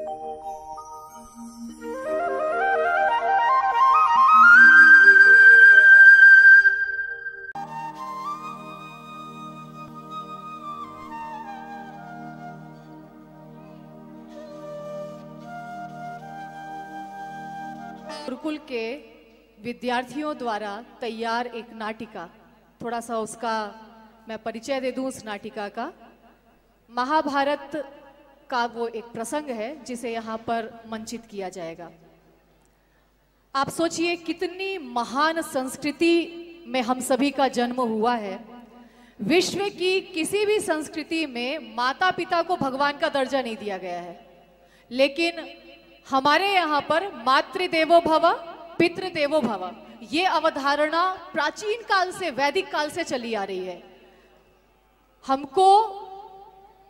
गुरुकुल के विद्यार्थियों द्वारा तैयार एक नाटिका, थोड़ा सा उसका मैं परिचय दे दूं उस नाटिका का। महाभारत का वो एक प्रसंग है जिसे यहाँ पर मंचित किया जाएगा। आप सोचिए कितनी महान संस्कृति में हम सभी का जन्म हुआ है। विश्व की किसी भी संस्कृति में माता पिता को भगवान का दर्जा नहीं दिया गया है, लेकिन हमारे यहाँ पर मातृदेवो भव पितृदेवो भव ये अवधारणा प्राचीन काल से, वैदिक काल से चली आ रही है। हमको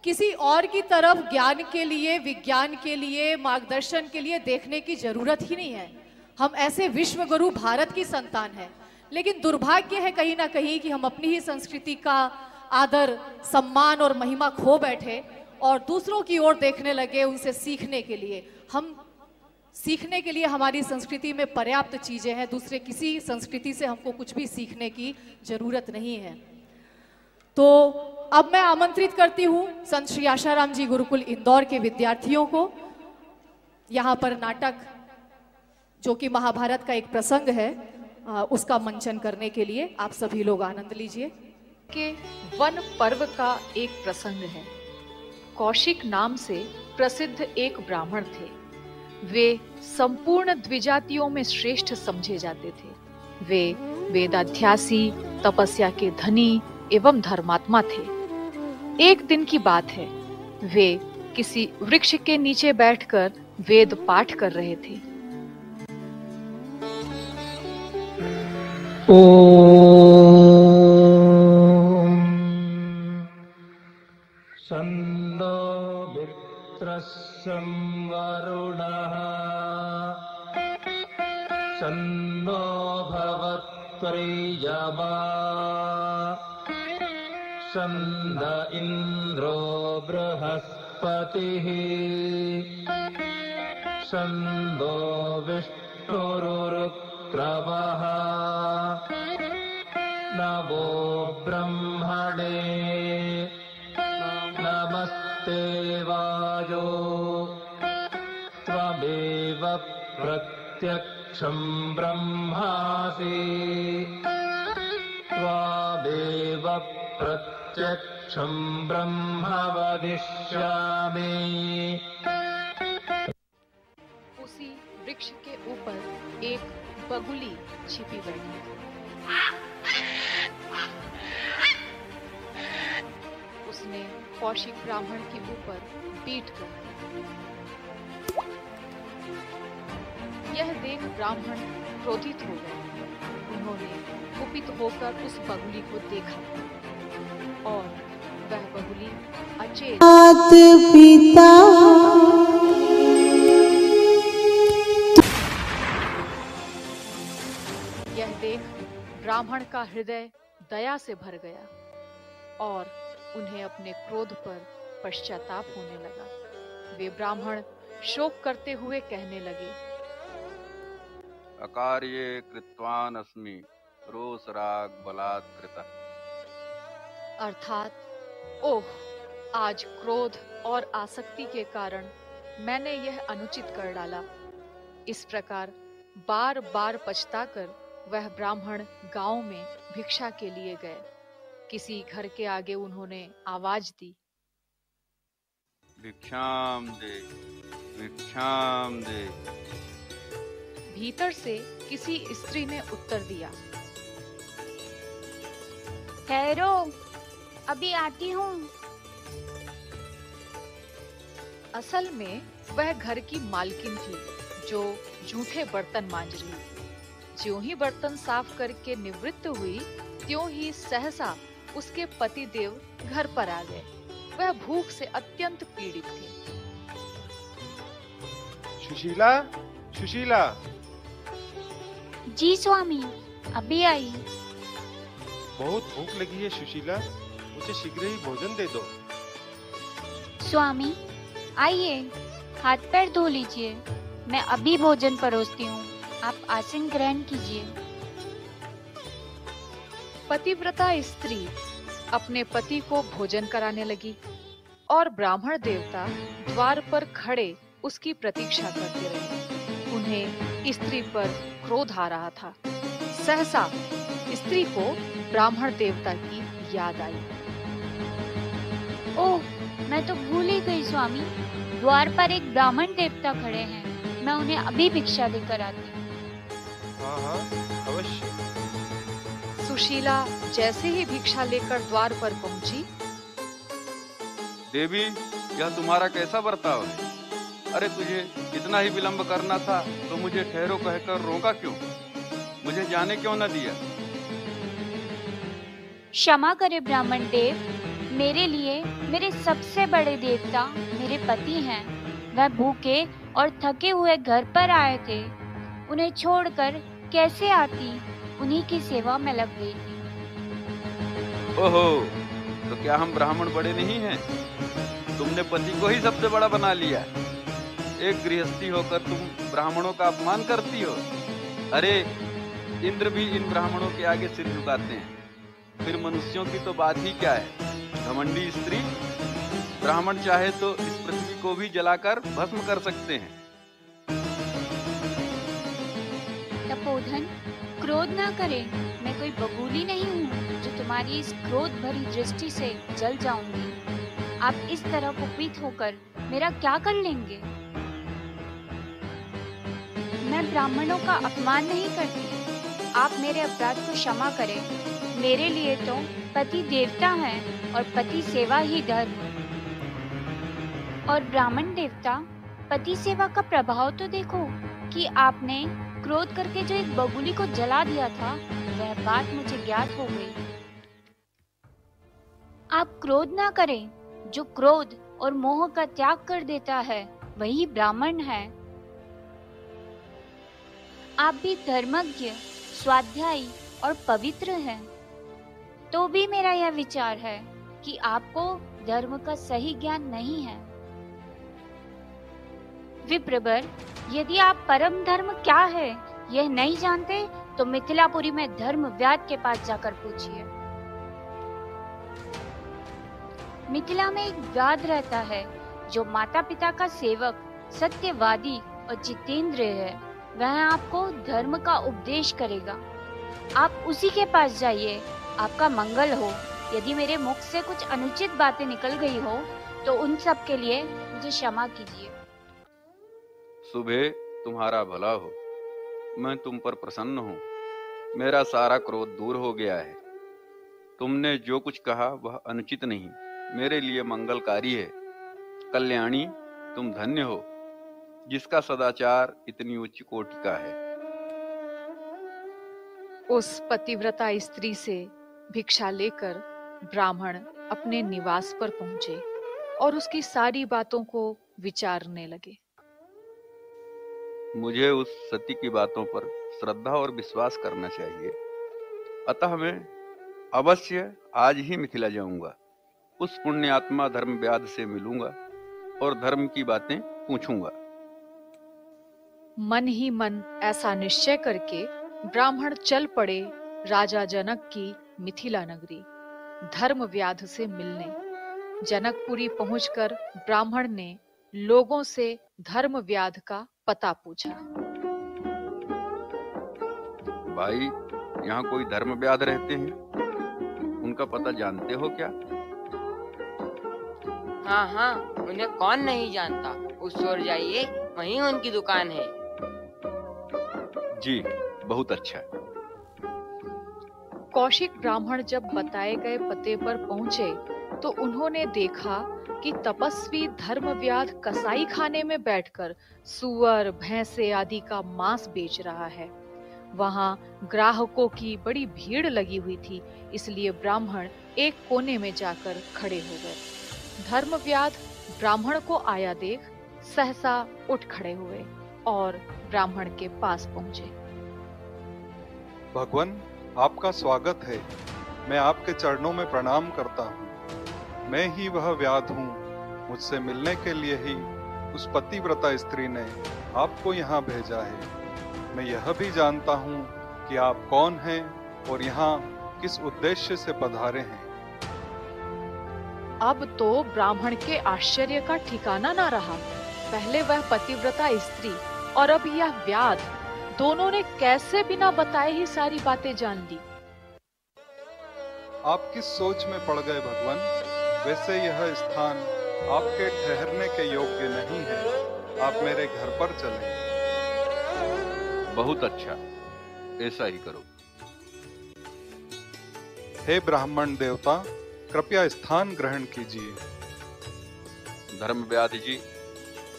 किसी और की तरफ ज्ञान के लिए, विज्ञान के लिए, मार्गदर्शन के लिए देखने की जरूरत ही नहीं है। हम ऐसे विश्व गुरु भारत की संतान हैं, लेकिन दुर्भाग्य है कहीं ना कहीं कि हम अपनी ही संस्कृति का आदर, सम्मान और महिमा खो बैठे और दूसरों की ओर देखने लगे उनसे सीखने के लिए। हम सीखने के लिए हमारी संस्कृति में पर्याप्त चीजें हैं, दूसरे किसी संस्कृति से हमको कुछ भी सीखने की जरूरत नहीं है। तो अब मैं आमंत्रित करती हूँ संत श्री आशाराम जी गुरुकुल इंदौर के विद्यार्थियों को यहाँ पर नाटक जो कि महाभारत का एक प्रसंग है उसका मंचन करने के लिए। आप सभी लोग आनंद लीजिए। के वन पर्व का एक प्रसंग है। कौशिक नाम से प्रसिद्ध एक ब्राह्मण थे। वे संपूर्ण द्विजातियों में श्रेष्ठ समझे जाते थे। वे वेदाध्यासी, तपस्या के धनी एवं धर्मात्मा थे। एक दिन की बात है, वे किसी वृक्ष के नीचे बैठकर वेद पाठ कर रहे थे। छन्दो मित्रस्यं वरुणः छन्दो भवत्प्रियमा छन्द इन्द्रो बृहस्पतिः छन्दो विष्णुरुक्रमः नमो ब्रह्मणे नमस्ते वायो त्वमेव प्रत्यक्षं ब्रह्मासि त्वमेव प्रत्यक्षं ब्रह्म वदिष्यामि। उसी वृक्ष के ऊपर एक बगुली छिपी बैठी। उसने कौशिक ब्राह्मण के ऊपर पीठ कर दी। यह देख ब्राह्मण क्रोधित हो गए। उन्होंने कुपित होकर उस बगुली को देखा और वह बगुली अचेत पिता यह देख ब्राह्मण का हृदय दया से भर गया और उन्हें अपने क्रोध पर पश्चाताप होने लगा। वे ब्राह्मण शोक करते हुए कहने लगे, अकार्ये कृत्वान अस्मि रोषराग बलात् कृतः। अर्थात ओह, आज क्रोध और आसक्ति के कारण मैंने यह अनुचित कर डाला। इस प्रकार बार बार पछताकर वह ब्राह्मण गांव में भिक्षा के लिए गए। किसी घर के आगे उन्होंने आवाज दी, भिक्षाम दे, भिक्षाम दे। भीतर से किसी स्त्री ने उत्तर दिया, ठहरो, अभी आती हूँ। असल में वह घर की मालकिन थी जो जूठे बर्तन मांज रही थी। ज्यों ही बर्तन साफ करके निवृत्त हुई, त्यों ही सहसा उसके पति देव घर पर आ गए। वह भूख से अत्यंत पीड़ित थे। सुशीला, सुशीला। जी स्वामी, अभी आई। बहुत भूख लगी है सुशीला, मुझे शीघ्र ही भोजन दे दो। स्वामी आइए, हाथ पैर धो लीजिए, मैं अभी भोजन परोसती हूँ। आप आसन ग्रहण कीजिए। पतिव्रता स्त्री अपने पति को भोजन कराने लगी और ब्राह्मण देवता द्वार पर खड़े उसकी प्रतीक्षा करते रहे। उन्हें स्त्री पर क्रोध आ रहा था। सहसा स्त्री को ब्राह्मण देवता की याद आई। ओह, मैं तो भूल ही गई स्वामी। द्वार पर एक ब्राह्मण देवता खड़े हैं, मैं उन्हें अभी भिक्षा देकर आती हूँ। हाँ हाँ, अवश्य। सुशीला जैसे ही भिक्षा लेकर द्वार पर पहुंची, देवी, यह तुम्हारा कैसा बर्ताव है? अरे तुझे इतना ही विलंब करना था तो मुझे ठहरो कहकर रोका क्यों? मुझे जाने क्यों न दिया? क्षमा करे ब्राह्मण देव, मेरे लिए मेरे सबसे बड़े देवता मेरे पति हैं। वह भूखे और थके हुए घर पर आए थे। उन्हें छोड़कर कैसे आती, उन्हीं की सेवा में लग गई थी। ओहो, तो क्या हम ब्राह्मण बड़े नहीं हैं? तुमने पति को ही सबसे बड़ा बना लिया। एक गृहस्थी होकर तुम ब्राह्मणों का अपमान करती हो। अरे, इंद्र भी इन ब्राह्मणों के आगे सिर झुकाते हैं, फिर मनुष्यों की तो बात ही क्या है। घमंडी स्त्री, ब्राह्मण चाहे तो इस पृथ्वी को भी जलाकर भस्म कर सकते हैं। तपोधन, क्रोध ना करें। मैं कोई बबूली नहीं हूँ जो तुम्हारी इस क्रोध भरी दृष्टि से जल जाऊंगी। आप इस तरह कुपित होकर मेरा क्या कर लेंगे? मैं ब्राह्मणों का अपमान नहीं करती। आप मेरे अपराध को क्षमा करें। मेरे लिए तो पति देवता हैं और पति सेवा ही धर्म। और ब्राह्मण देवता, पति सेवा का प्रभाव तो देखो कि आपने क्रोध करके जो एक बबूली को जला दिया था, वह बात मुझे ज्ञात हो गई। आप क्रोध ना करें। जो क्रोध और मोह का त्याग कर देता है वही ब्राह्मण है। आप भी धर्मज्ञ, स्वाध्यायी और पवित्र हैं। तो भी मेरा यह विचार है कि आपको धर्म का सही ज्ञान नहीं है। विप्रवर, यदि आप परम धर्म क्या है यह नहीं जानते तो मिथिलापुरी में धर्मव्याध के पास जाकर पूछिए। मिथिला में एक व्याध रहता है जो माता पिता का सेवक, सत्यवादी और जितेंद्र है। वह आपको धर्म का उपदेश करेगा। आप उसी के पास जाइए, आपका मंगल हो। यदि मेरे मुख से कुछ अनुचित बातें निकल गई हो तो उन सब के लिए मुझे क्षमा कीजिए। सुबह तुम्हारा भला हो। मैं तुम पर प्रसन्न हूँ। मेरा सारा क्रोध दूर हो गया है। तुमने जो कुछ कहा वह अनुचित नहीं, मेरे लिए मंगलकारी है। कल्याणी, तुम धन्य हो जिसका सदाचार इतनी उच्च कोटि का है। उस पतिव्रता स्त्री से भिक्षा लेकर ब्राह्मण अपने निवास पर पहुंचे और उसकी सारी बातों को विचारने लगे। मुझे उस सती की बातों पर श्रद्धा और विश्वास करना चाहिए, अतः मैं अवश्य आज ही मिथिला जाऊंगा। उस पुण्यात्मा धर्मव्याध से मिलूंगा और धर्म की बातें पूछूंगा। मन ही मन ऐसा निश्चय करके ब्राह्मण चल पड़े राजा जनक की मिथिला नगरी धर्मव्याध से मिलने। जनकपुरी पहुंचकर ब्राह्मण ने लोगों से धर्मव्याध का पता पूछा। भाई, यहाँ कोई धर्मव्याध रहते हैं? उनका पता जानते हो क्या? हाँ हाँ, उन्हें कौन नहीं जानता। उस ओर जाइए, वहीं उनकी दुकान है। जी, बहुत अच्छा। कौशिक ब्राह्मण जब बताए गए पते पर पहुंचे तो उन्होंने देखा कि तपस्वी धर्मव्याध कसाई खाने में बैठकर सुअर, भैंसे आदि का मांस बेच रहा है। वहां ग्राहकों की बड़ी भीड़ लगी हुई थी, इसलिए ब्राह्मण एक कोने में जाकर खड़े हो गए। धर्मव्याध ब्राह्मण को आया देख सहसा उठ खड़े हुए और ब्राह्मण के पास पहुंचे। भगवान, आपका स्वागत है। मैं आपके चरणों में प्रणाम करता हूँ। मैं ही वह व्याध हूँ। मुझसे मिलने के लिए ही उस पतिव्रता स्त्री ने आपको यहाँ भेजा है। मैं यह भी जानता हूँ कि आप कौन हैं और यहाँ किस उद्देश्य से पधारे हैं। अब तो ब्राह्मण के आश्चर्य का ठिकाना ना रहा। पहले वह पतिव्रता स्त्री और अब यह व्याध, दोनों ने कैसे बिना बताए ही सारी बातें जान ली। आप किस सोच में पड़ गए भगवान? वैसे यह स्थान आपके ठहरने के योग्य नहीं है। आप मेरे घर पर चलें। बहुत अच्छा, ऐसा ही करो। हे ब्राह्मण देवता, कृपया स्थान ग्रहण कीजिए। धर्मव्याध जी,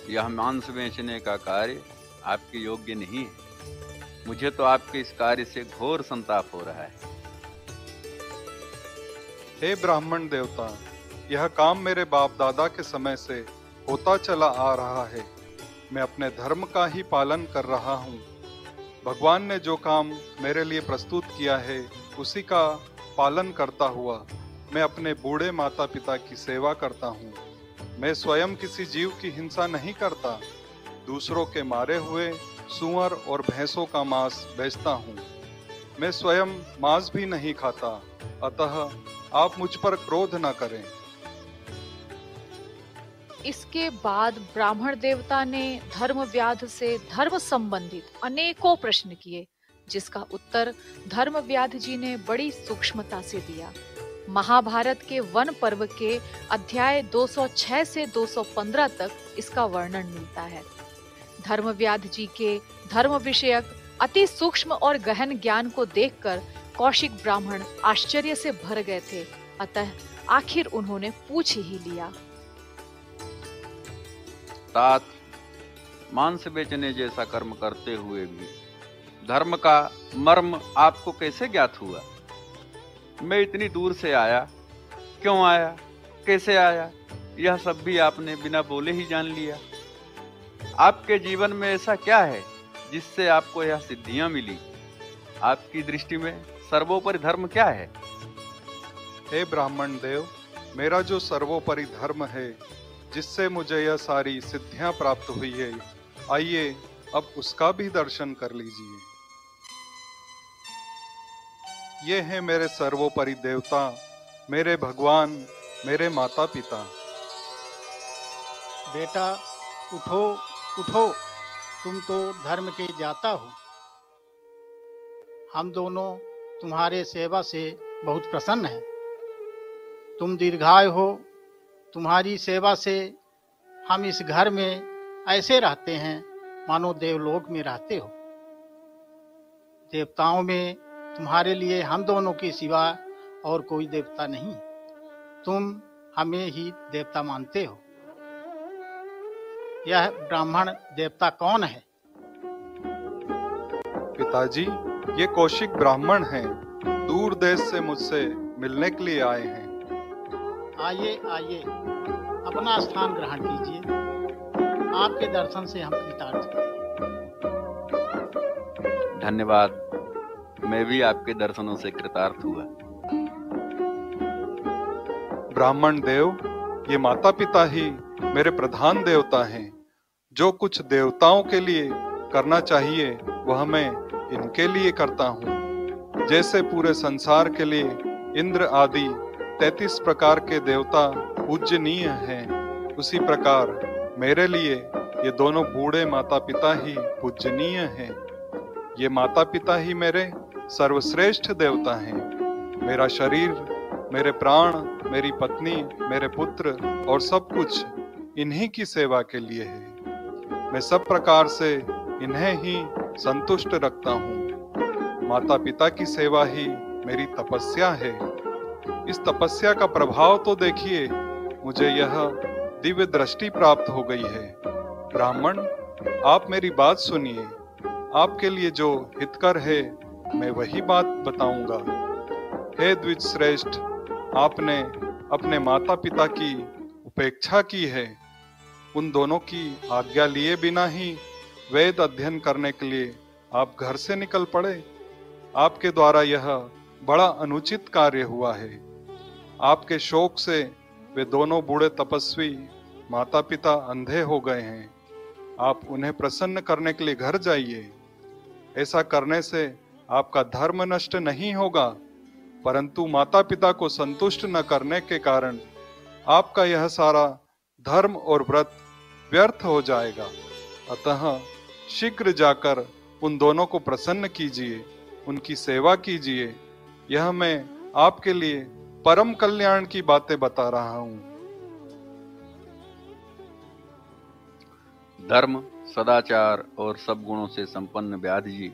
यह मांस बेचने का कार्य आपके योग्य नहीं है। मुझे तो आपके इस कार्य से घोर संताप हो रहा है। हे ब्राह्मण देवता, यह काम मेरे बाप दादा के समय से होता चला आ रहा है। मैं अपने धर्म का ही पालन कर रहा हूँ। भगवान ने जो काम मेरे लिए प्रस्तुत किया है उसी का पालन करता हुआ मैं अपने बूढ़े माता पिता की सेवा करता हूँ। मैं स्वयं किसी जीव की हिंसा नहीं करता। दूसरों के मारे हुए सूअर और भैंसों का मांस बेचता हूँ। मैं स्वयं मांस भी नहीं खाता। अतः आप मुझ पर क्रोध न करें। इसके बाद ब्राह्मण देवता ने धर्मव्याध से धर्म संबंधित अनेकों प्रश्न किए, जिसका उत्तर धर्मव्याध जी ने बड़ी सूक्ष्मता से दिया। महाभारत के वन पर्व के अध्याय 206 से 215 तक इसका वर्णन मिलता है। धर्मव्याध जी के धर्म विषयक अति सूक्ष्म और गहन ज्ञान को देखकर कौशिक ब्राह्मण आश्चर्य से भर गए थे। अतः आखिर उन्होंने पूछ ही लिया। तात, मांस बेचने जैसा कर्म करते हुए भी धर्म का मर्म आपको कैसे ज्ञात हुआ? मैं इतनी दूर से आया, क्यों आया, कैसे आया, यह सब भी आपने बिना बोले ही जान लिया। आपके जीवन में ऐसा क्या है जिससे आपको यह सिद्धियां मिली? आपकी दृष्टि में सर्वोपरि धर्म क्या है? हे ब्राह्मण देव, मेरा जो सर्वोपरि धर्म है जिससे मुझे यह सारी सिद्धियां प्राप्त हुई है, आइए अब उसका भी दर्शन कर लीजिए। ये हैं मेरे सर्वोपरि देवता, मेरे भगवान, मेरे माता पिता। बेटा उठो उठो, तुम तो धर्म के जाता हो। हम दोनों तुम्हारे सेवा से बहुत प्रसन्न हैं। तुम दीर्घायु हो। तुम्हारी सेवा से हम इस घर में ऐसे रहते हैं मानो देवलोक में रहते हो। देवताओं में तुम्हारे लिए हम दोनों के सिवा और कोई देवता नहीं। तुम हमें ही देवता मानते हो। यह ब्राह्मण देवता कौन है? पिताजी, ये कौशिक ब्राह्मण हैं। दूर देश से मुझसे मिलने के लिए आए हैं। आइए आइए, अपना स्थान ग्रहण कीजिए। आपके दर्शन से हम कृतार्थ हैं। धन्यवाद, मैं भी आपके दर्शनों से कृतार्थ हुआ। ब्राह्मण देव, ये माता पिता ही मेरे प्रधान देवता हैं। जो कुछ देवताओं के लिए करना चाहिए वह मैं इनके लिए करता हूँ। जैसे पूरे संसार के लिए इंद्र आदि 33 प्रकार के देवता पूजनीय हैं, उसी प्रकार मेरे लिए ये दोनों बूढ़े माता पिता ही पूजनीय हैं। ये माता पिता ही मेरे सर्वश्रेष्ठ देवता हैं। मेरा शरीर, मेरे प्राण, मेरी पत्नी, मेरे पुत्र और सब कुछ इन्हीं की सेवा के लिए है। मैं सब प्रकार से इन्हें ही संतुष्ट रखता हूँ। माता पिता की सेवा ही मेरी तपस्या है। इस तपस्या का प्रभाव तो देखिए, मुझे यह दिव्य दृष्टि प्राप्त हो गई है। ब्राह्मण, आप मेरी बात सुनिए। आपके लिए जो हितकर है मैं वही बात बताऊंगा। हे द्विज श्रेष्ठ, आपने अपने माता पिता की उपेक्षा की है। उन दोनों की आज्ञा लिए बिना ही वेद अध्ययन करने के लिए आप घर से निकल पड़े। आपके द्वारा यह बड़ा अनुचित कार्य हुआ है। आपके शोक से वे दोनों बूढ़े तपस्वी माता पिता अंधे हो गए हैं। आप उन्हें प्रसन्न करने के लिए घर जाइए। ऐसा करने से आपका धर्म नष्ट नहीं होगा, परंतु माता पिता को संतुष्ट न करने के कारण आपका यह सारा धर्म और व्रत व्यर्थ हो जाएगा। अतः शीघ्र जाकर उन दोनों को प्रसन्न कीजिए, उनकी सेवा कीजिए। यह मैं आपके लिए परम कल्याण की बातें बता रहा हूँ। धर्म, सदाचार और सब गुणों से संपन्न व्याध जी,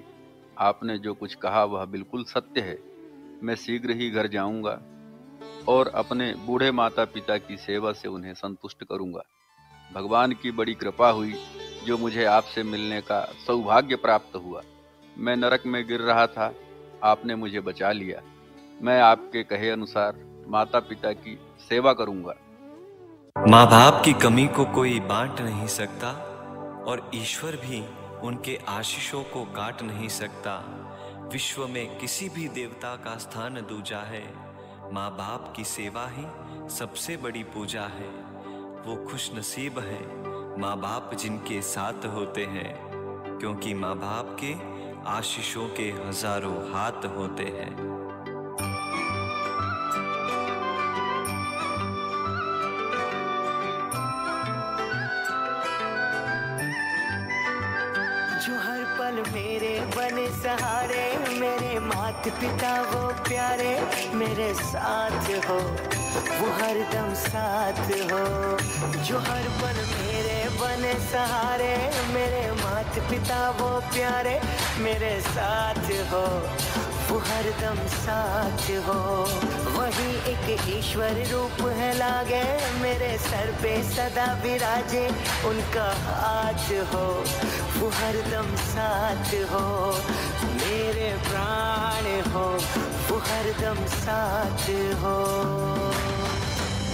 आपने जो कुछ कहा वह बिल्कुल सत्य है। मैं शीघ्र ही घर जाऊंगा और अपने बूढ़े माता पिता की सेवा से उन्हें संतुष्ट करूंगा। भगवान की बड़ी कृपा हुई जो मुझे आपसे मिलने का सौभाग्य प्राप्त हुआ। मैं नरक में गिर रहा था, आपने मुझे बचा लिया। मैं आपके कहे अनुसार माता पिता की सेवा करूंगा। माँ बाप की कमी को कोई बांट नहीं सकता और ईश्वर भी उनके आशीषों को काट नहीं सकता। विश्व में किसी भी देवता का स्थान दूजा है। माँ बाप की सेवा ही सबसे बड़ी पूजा है। वो खुश नसीब है माँ बाप जिनके साथ होते हैं, क्योंकि माँ बाप के आशीषों के हजारों हाथ होते हैं। जो हर पल मेरे बने सहारे, मेरे माता पिता वो प्यारे मेरे साथ हो, वो हरदम साथ हो। जो हर पल मेरे बने सहारे, मेरे माता पिता वो प्यारे मेरे साथ हो, वो हरदम साथ हो। वही एक ईश्वर रूप है लागे, मेरे सर पे सदा विराजे उनका हाथ हो, वो हरदम साथ हो। मेरे प्राण हो, वो हरदम साथ हो।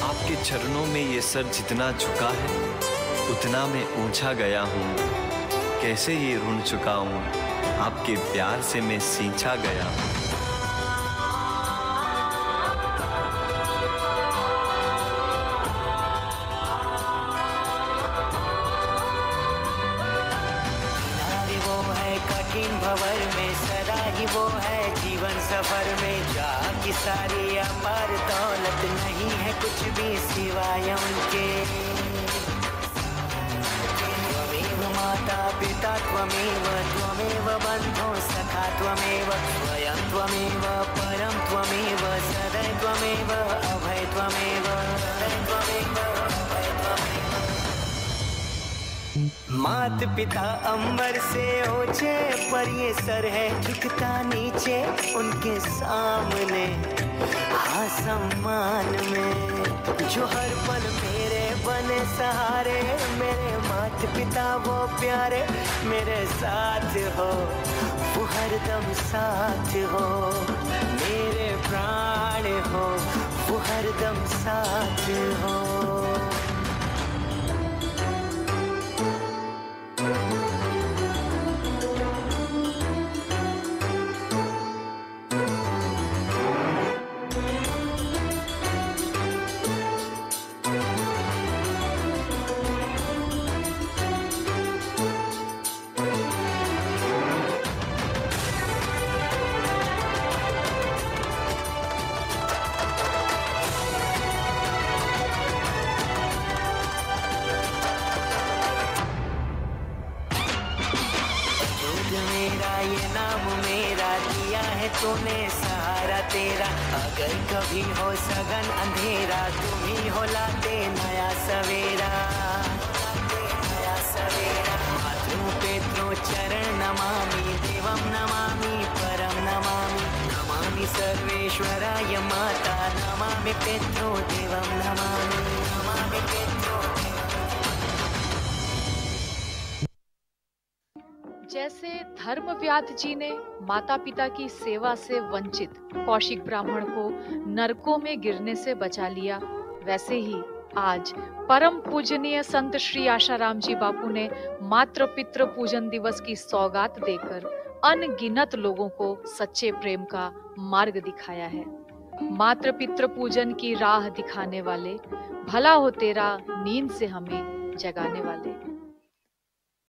आपके चरणों में ये सर जितना झुका है उतना मैं ऊंचा गया हूँ। कैसे ये ऋण चुकाऊं, आपके प्यार से मैं सींचा गया हूँ। भंवर में सदा ही वो है जीवन सफर में, जहाँ की सारी अपार दौलत नहीं है कुछ भी सिवाय उनके। त्वमेव माता पिता त्वमेव, त्वमेव बंधो सखा त्वमेव, स्वयं त्वमेव परम त्वमेव, सदैव त्वमेव अभय त्वमेव, सदैव त्वमेव अभय त्वमेव। मात पिता अंबर से ऊंचे, पर ये सर है झुकता नीचे उनके सामने आसमान में। जो हर पल मेरे बने सहारे, मेरे मात पिता वो प्यारे मेरे साथ हो, वो हरदम साथ हो। मेरे प्राण हो, वो हरदम साथ हो। तूने सहारा तेरा, अगर कभी हो सघन अंधेरा, तुम ही हो लाते नया सवेरा, नया सवेरा। मातृ पितृ चरण नमामि, देवम नमामि परम नमामि, नमामि सर्वेश्वराय माता, नमामि पितृ देवम नमामि, नमामि पितृ। जैसे धर्मव्याध जी ने माता पिता की सेवा से वंचित कौशिक ब्राह्मण को नरकों में गिरने से बचा लिया, वैसे ही आज परम पूजनीय संत श्री आशाराम जी बापू ने मातृ पितृ पूजन दिवस की सौगात देकर अनगिनत लोगों को सच्चे प्रेम का मार्ग दिखाया है। मातृ पितृ पूजन की राह दिखाने वाले भला हो तेरा नींद से हमें जगाने वाले।